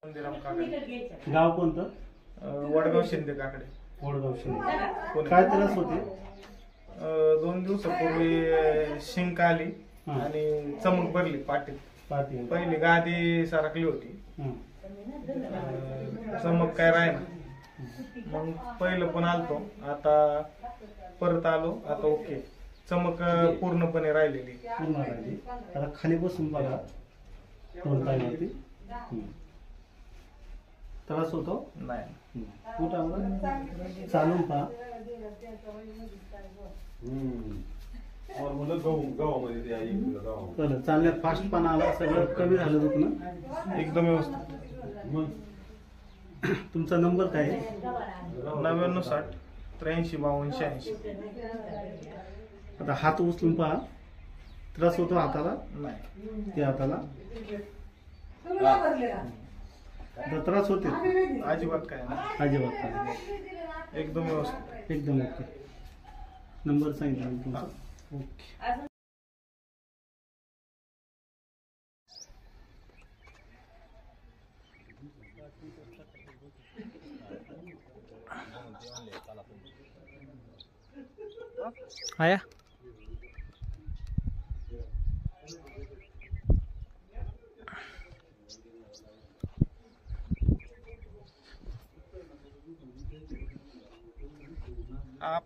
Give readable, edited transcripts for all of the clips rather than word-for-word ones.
मंदिराम काकडे. गाव कोणतं? वडगाव शिंदे काकडे. वडगाव शिंदे. काय त्रास होते? 2 दिवसापूर्वी शिंक आली आणि चमक भरली पाठीत. पहिली गादी सरकली होती, चमक काय राहीना. मग पहिलं पण आलतो, आता परत आलो, आता ओके. चमक पूर्णपणे राहिलेली. आता खाली बसून बघा. त्रास होतो? नाही. कुठं चालून पहा. चालण्यात फास्ट पण आला, सगळं कमी झालं दुखणं एकदम व्यवस्थित. तुमचा नंबर काय आहे? 99 60 83 52 86. आता हात उचलून पहा. त्रास होतो हाताला? नाही. त्या हाताला त्रास होते? अजिबात काय नाही. अजिबात काय. एकदम व्यवस्थित. एकदम ओके. नंबर सांगितला तुमचा? ओके. आया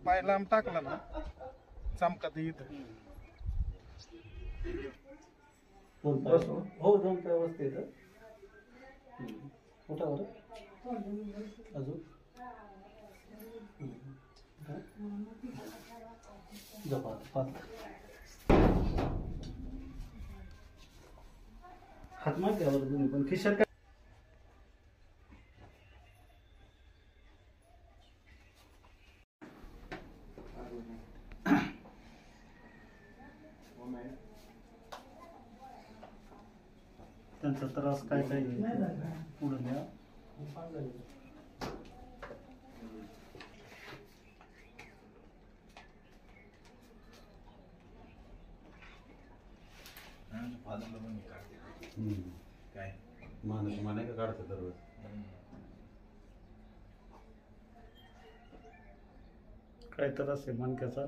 पाय लांब टाकला ना, चमकात इथं. हो, दोन व्यवस्थित. कुठं बरं अजून हात मार द्यावर तुम्ही पण खिशात काय. त्यांचा त्रास काय काय पुढे द्या. काय माणूस माने का काढतो दररोज. काय त्रास आहे मणक्याचा?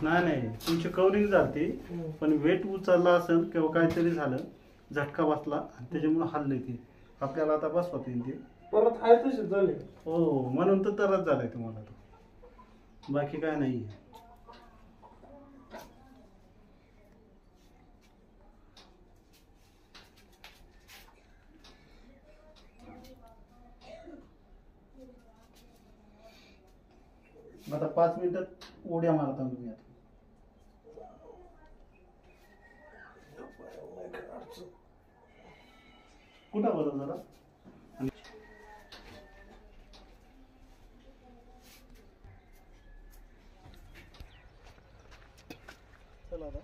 नाही, तुमची कव्हरिंग झाली, पण वेट उचलला असेल किंवा काहीतरी झालं, झटका बसला आणि त्याच्यामुळे हल्ले ते. आपल्याला आता बसवता येईल ते परत आहे तशीच झाले. हो, म्हणून तर त्रास झालाय तुम्हाला तो, बाकी काय नाही. आता 5 मिनिटात उड्या मारता तुम्ही. आता कुठं बरं जरा चला आता.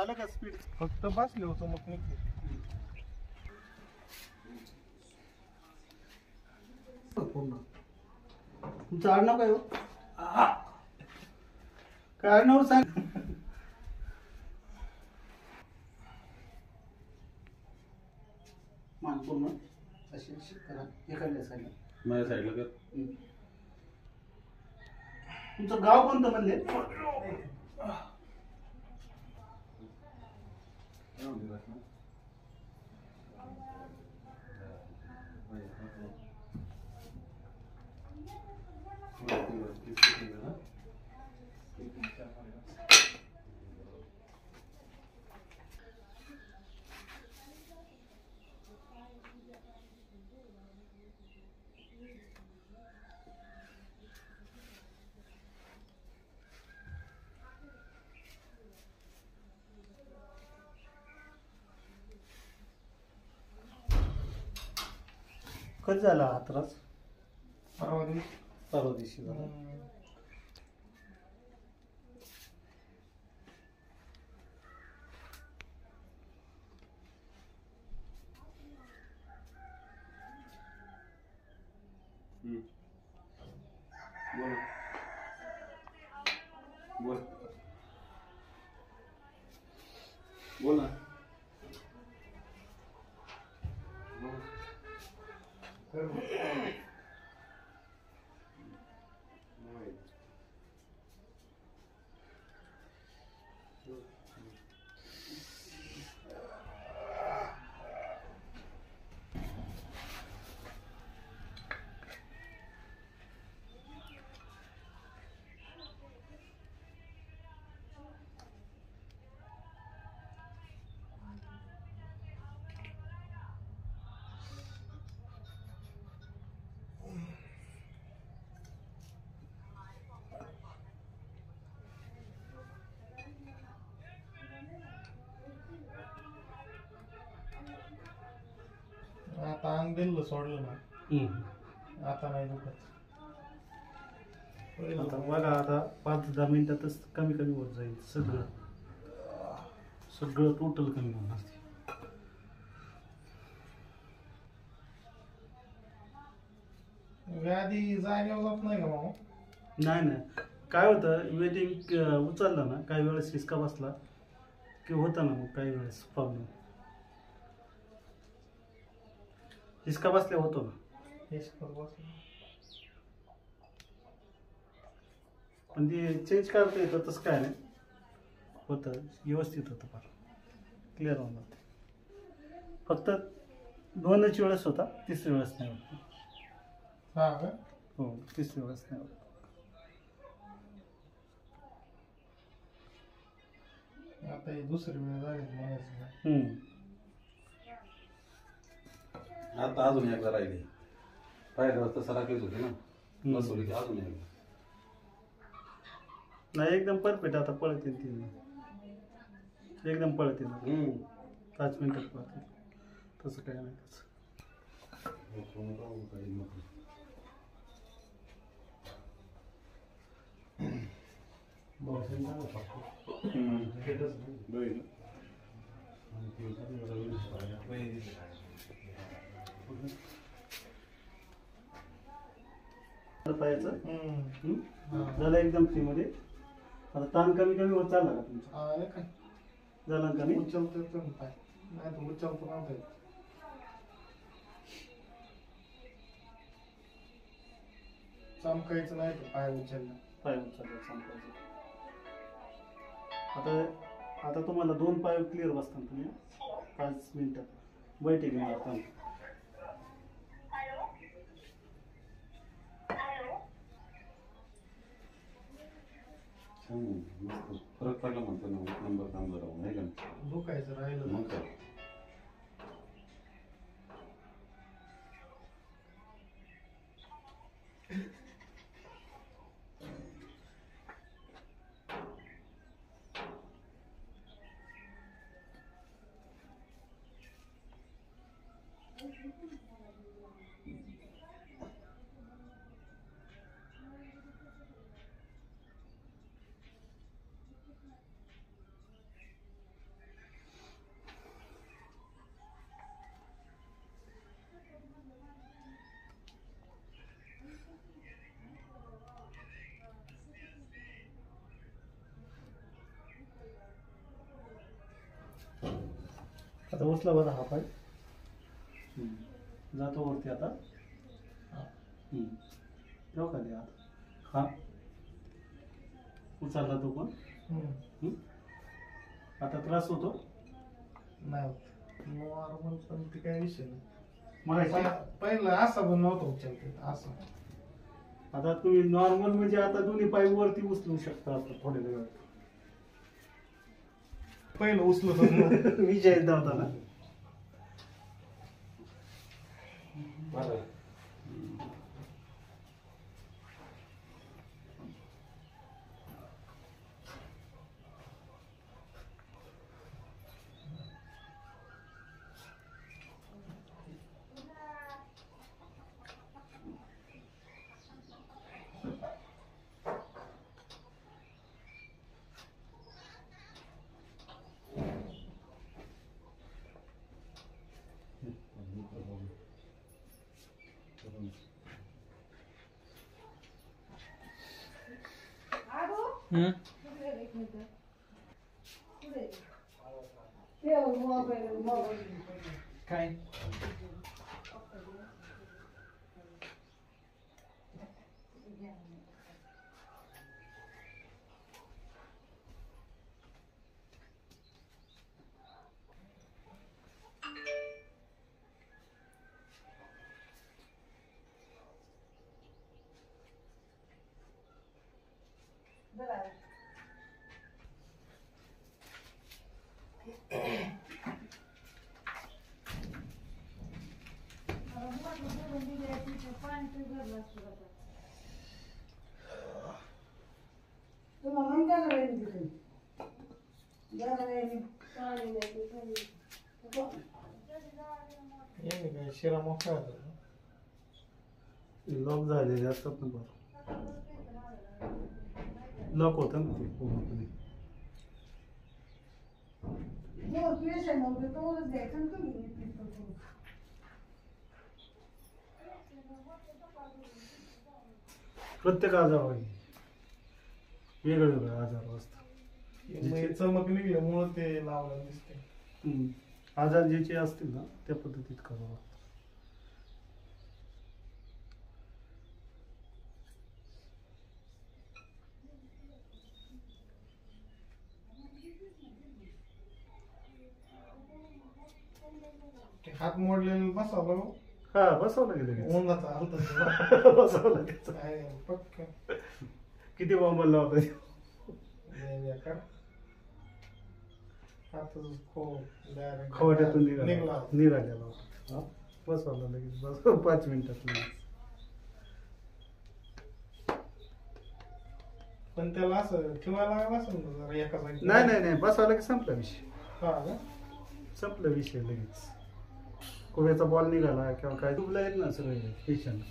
आलं का स्पीड? फक्त बसले होतो मग निघते. तुमचं आडनाव काय हो? काय आडनाव सांग. मान पूर्ण अशी करा एखाद्या साईडला. माझ्या साईडला कर. तुमचं गाव कोणतं म्हणले? कधी झाला हा त्रास? परवा दिवशी. परवा दिवशी झाला. बोल बोल ना. आता अंग दिलं सोडलं ना, आता नाही दुखत. आता बघा, आता 5-10 मिनिटातच कमी कमी होत जाईल. सगळं सगळं टोटल कमी होणार ते. व्याधी जागेवर जात नाही का मामा? नाही नाही, काय होतं वेटिंग उचललं ना, काही वेळेस हिसका बसला की होतं ना, मग काही वेळेस प्रॉब्लेम हिसका बसल्या होतो ना. हेच कर बस. पण ते चेंज करता येतं, तसं काय नाही, होतं व्यवस्थित होतं, फार क्लिअर होऊन जाते. फक्त 2च वेळेस होता, 3री वेळेस नाही होत. हा का? हो, 3री वेळेस नाही होत. आता ही दुसरी वेळ झाली म्हणायचं ना. आता अजून एकदा राहिली. पहिल्या वेळेस तसं राखलीच होती ना, बसवली की अजून एकदा. नाही, एकदम परफेक्ट. आता पळते ती, एकदम पळते ना, 5 मिनिटात पळते. तसं काय नाही त्याचं. पायाचं झालं एकदम फ्री मध्ये. आता ताण कमी कमी होत चालला का तुमचा? हा काय झाला कमी? उचलतो येतो ना पाय, नाही तर उचलतो नव्हता येत. चमकायचं नाही तर पाय उचलला. पाय उचलला, संपायचं. आता आता तुम्हाला 2 पाय क्लिअर बसतात तुम्ही 5 मिनिटात बैठे घेऊन आता. फरक पडला म्हणतो ना, नंबर काम जरा नाही का. दुखायचं राहिलं मग काय. आता उचला बघा हा पाय. जातो वरती आता. ठेव खाली हात. हा उचलला तो पण. आता त्रास होतो नाही होत. नॉर्मल पण ते काय विषय नाही. मला पहिलं असं पण नव्हतं उचलते असं. आता तुम्ही नॉर्मल म्हणजे आता दोन्ही पाय वरती उचलू शकता आता थोड्या वेळात. पहिलं उचलत होतं. विजय होता ना. काय शिरा मोकळा होता. लॉक झालेले असतात ना बरं, लॉक होतं ना ते पूर्णपणे. प्रत्येक आजार वेगळं वेगळं आजार असतात. मग चमक निघल्यामुळं ते लावलं दिसते. आजार ज्याचे असतील ना त्या पद्धतीत करावं लागतं. हात मोडलेलं बसावं हा बसवलं गेलं उन्हाचा हलत बसवलं लागेल. पक्क किती बॉम्बल होता खवाट्यातून निघाला. निघालेला होता. बसवलं लगेच बस 5 मिनिटात लगेच. पण त्याला असं ठेवायला लागला असेल ना जरा एका साईड. नाही बसवलं की संपला विषय. हा का? संपला विषय लगेच. कोव्याचा बॉल निघाला किंवा काय डुबला येत ना सगळे पेशंट.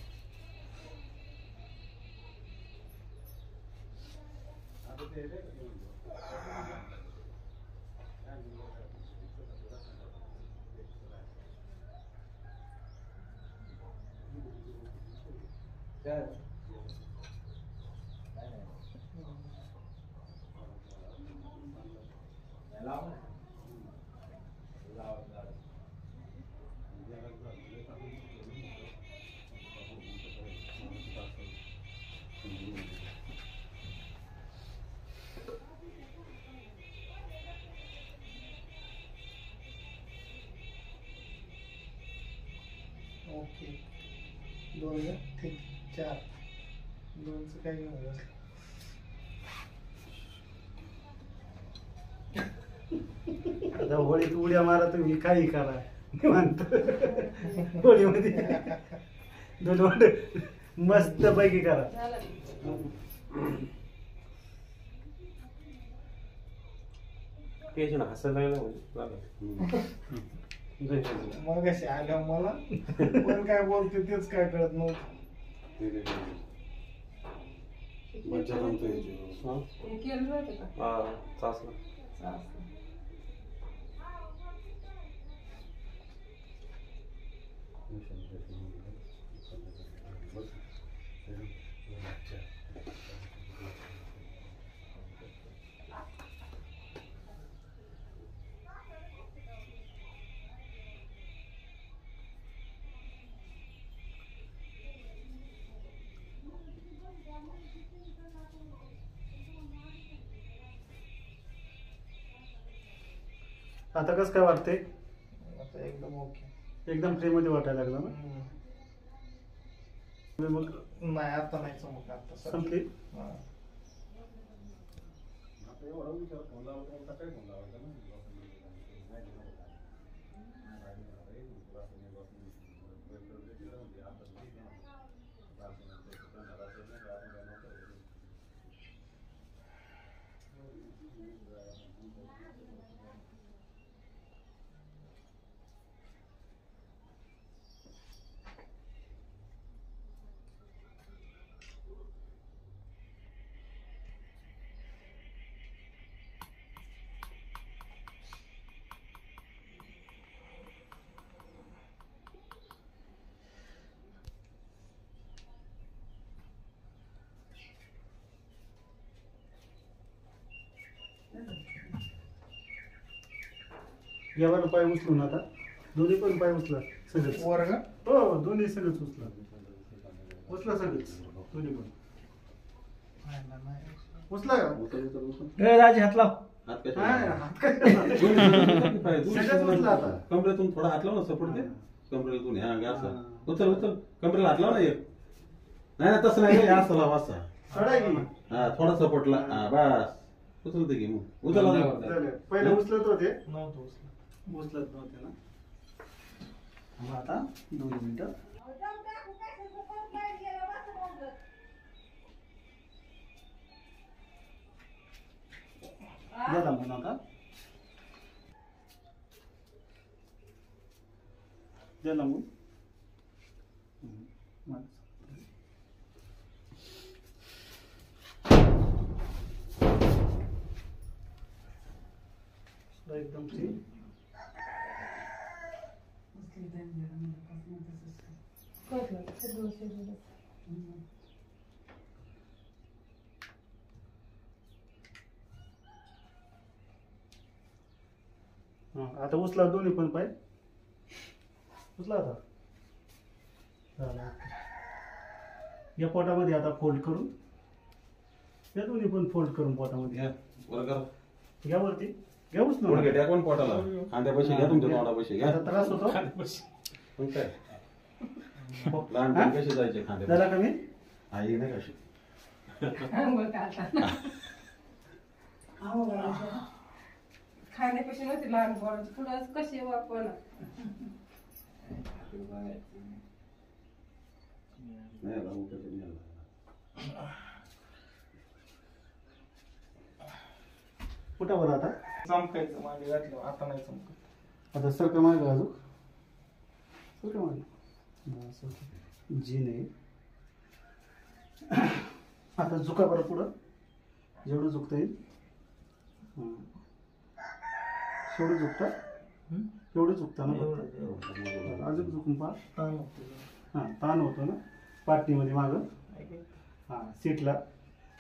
ओके 2 ठीक 4 2चं काही नाही. आता होळीत उड्या मारा तुम्ही काही करा निवांत. होळीमध्ये दोन मस्त पैकी करा. पेशंट हसायला मग अशी आल्या मला पण काय बोलते तेच काय कळत नव्हतं. मज्जा जमतो याची. आता कसं काय वाटतंय? आता एकदम ओके. एकदम फ्री मध्ये वाटायला लागलं ना. मग नाही आता नाही चमक आता संपली. यावर पाय उचलून आता दोन्ही पण पाय उचला सगळंच. वर्ग हो दोन्ही सगळंच उचला. उचला सगळंच दोन्ही पण. उचला का? राज हात लाव. हात नाही, कशा हात काय करणार? सगळंच उचला आता. कमरेतून थोडा हात लाव ना सपोर्ट दे. कमरेतून ह्या असं उचल उचल कमरेला हात लाव ना एक. नाही ना तसं नाही असं लाव असं. चढा की. हा थोडा सपोर्टला हा बस उचलते की मग उचल चालेल. पहिले उचलत होते नव्हतं उचलत. उचलत नव्हते ना. मग आता 2 मिनिटं. द्या म्हणून आता द्या लांबून. एकदम ठीक. आता उचला दोन्ही पण पाय. उचला आता. झालं. या पोटामध्ये आता फोल्ड करून या दोन्ही पण फोल्ड करून पोटामध्ये घ्या वर कर. घ्या वरती. घ्या उचलून. पुढे घ्या कोण पोटाला खांद्या पैसे घ्या तुमच्या तोंडा पैसे घ्या. आता त्रास होतो. मग काय लहानपणी कसे जायचे खांद्या झाला कमी. आई नाही कशी खाण्यापेक्षा नव्हती लहान पोरं पुढं कशी वापर नाही आला उठायचं नाही आला. पोटावर आता. चमकायचं मागे घातलं आता नाही चमकत. आता सरका मागे अजून. सरका मागे. जी नाही. आता झुका बरं पुढं जेवढं झुकता येईल. शेवढं झुकता एवढं झुकता ना. अजून झुकून पहा. ताण होतो. हां ताण होतो ना पाटणीमध्ये मागं. हां सीटला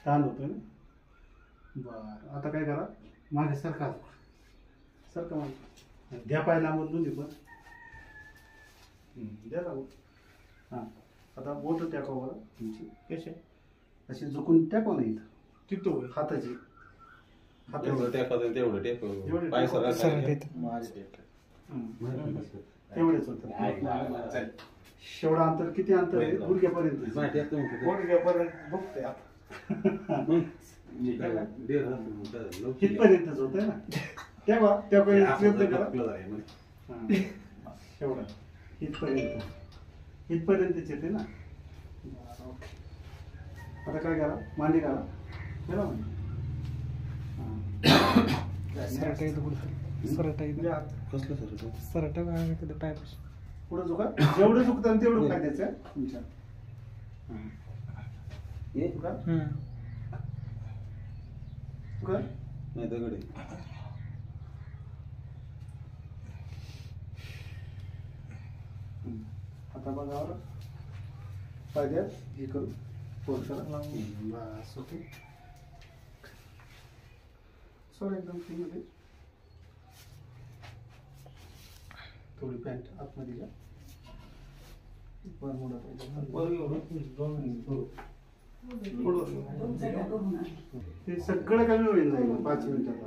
ताण होतो ना. बरं आता काय करा मागे सरका. सरका मागे. द्या पाय लांबून दोन्ही पण. द्या लांबून. हां आता बोट टाकावं बरं तुमची. कसे अशी झुकून टाकावं नाही इथं. तिथं हाताची. एवढं टेकायचं तेवढं टेक एवढं पाय टेक. सगळं तेवढेच होतं. शेवढं अंतर किती अंतर आहे गुडघ्यापर्यंत. गुडघ्यापर्यंत बघतोय आता. इथपर्यंतच होत ना. तेव्हा प्रयत्न करा. शेवढं इथपर्यंतच येते ना. आता काय करा मांडी करा. केला मांडी. पुढे झुका. जेवढं झुकतं तेवढं फायद्याचं तुमच्या. झुका. झुका. नाही दगड आता बघा बरं फायद्यात हे करू फोल्ड करा. बस ओके. सोड एकदम फ्रीमध्ये. थोडी पॅन्ट आतमध्ये घ्या. वर मोडा ते सगळं कमी होईल जाईल 5 मिनिटात.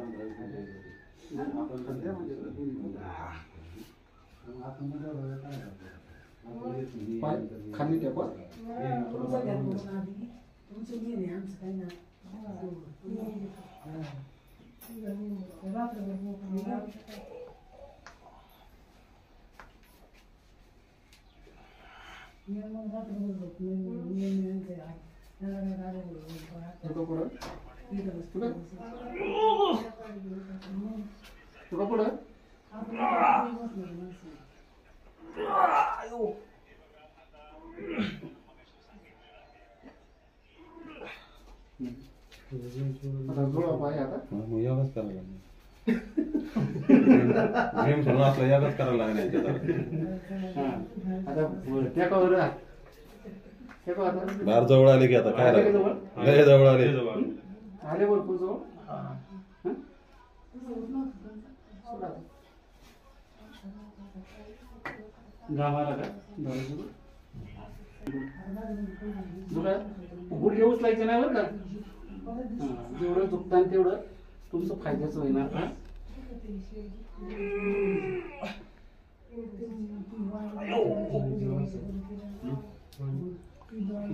खाली टाका. पुढं आता जोडा पाय आता. मग यागच करायला गेम सोडून असला यागच करायला लागणार. आता टेकावर राहा. टेका आता. बाहेर जवळ आले की आता काय लय जवळ आले. आले भरपूर जवळ. गावाला का तुला गुडघे उचलायचे नाही बरं का. जेवढं दुखतान तेवढं तुमचं फायद्याचं होणार.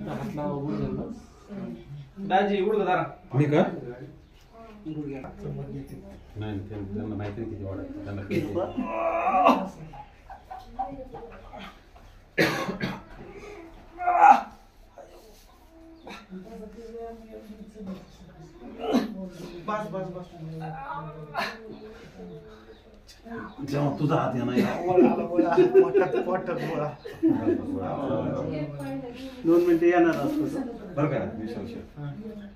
हात लावा गुडघ्याला. दाजी उडक जरा. मी का गुडघ्याला नाही त्यांना माहिती नाही किती वाढत त्यांना बस बस बस जेव्हा तुझा हात येणार वाटत गोळा 2 मिनिटं येणार असतो. बरं का विषय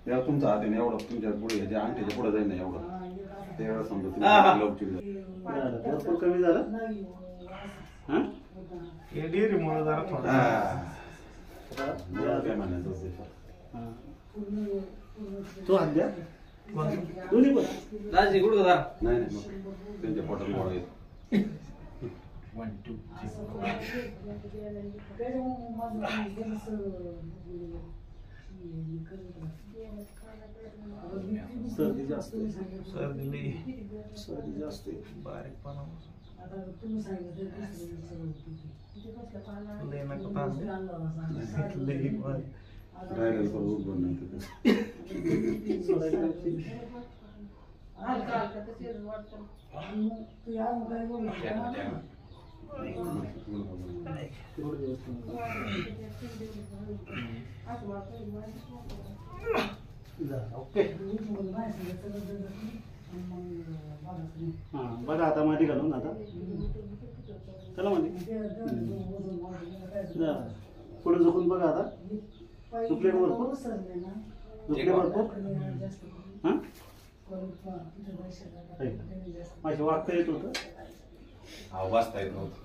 तेव्हा तुमचा हात आहे ना एवढं तुमच्या पुढे जे अंगठ्याच्या पुढे जाईल ना एवढं तेवढं समजा लवचिक भरपूर कमी झालं. हा हे डेअरीमुळे जरा थोडा काय म्हणायचं उद्देश. तो हात द्या दोन्ही पण. दाजी उडक जरा. नाही नाही मग त्यांच्या पोटात गोळा येतो. सर्दी जास्त आहे. सर्दी जास्त आहे. बारीकपणा लय नका ताण लय बारीक. राहिलेलं पण उठ बनणार ओके. हा बघा आता माती घालून आता चला मध्ये पुढे झोपून बघा आता. झोपले भरपूर झोपले भरपूर. हा माझ्या वागता येत होतं. वाचता येत नव्हतं.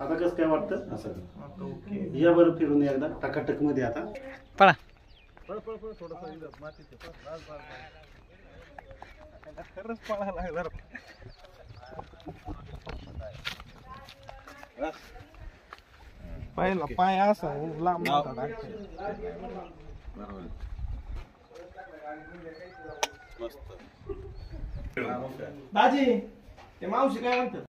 आता कसं काय वाटतं. असं आता ओके. या बरं फिरून एकदा टकाटक मध्ये आता. पळ थोडस मातीचे खरंच पळायला लागला. पहिला पाय असा लांब होता. मस्त दाजी ते मावशी काय म्हणतात.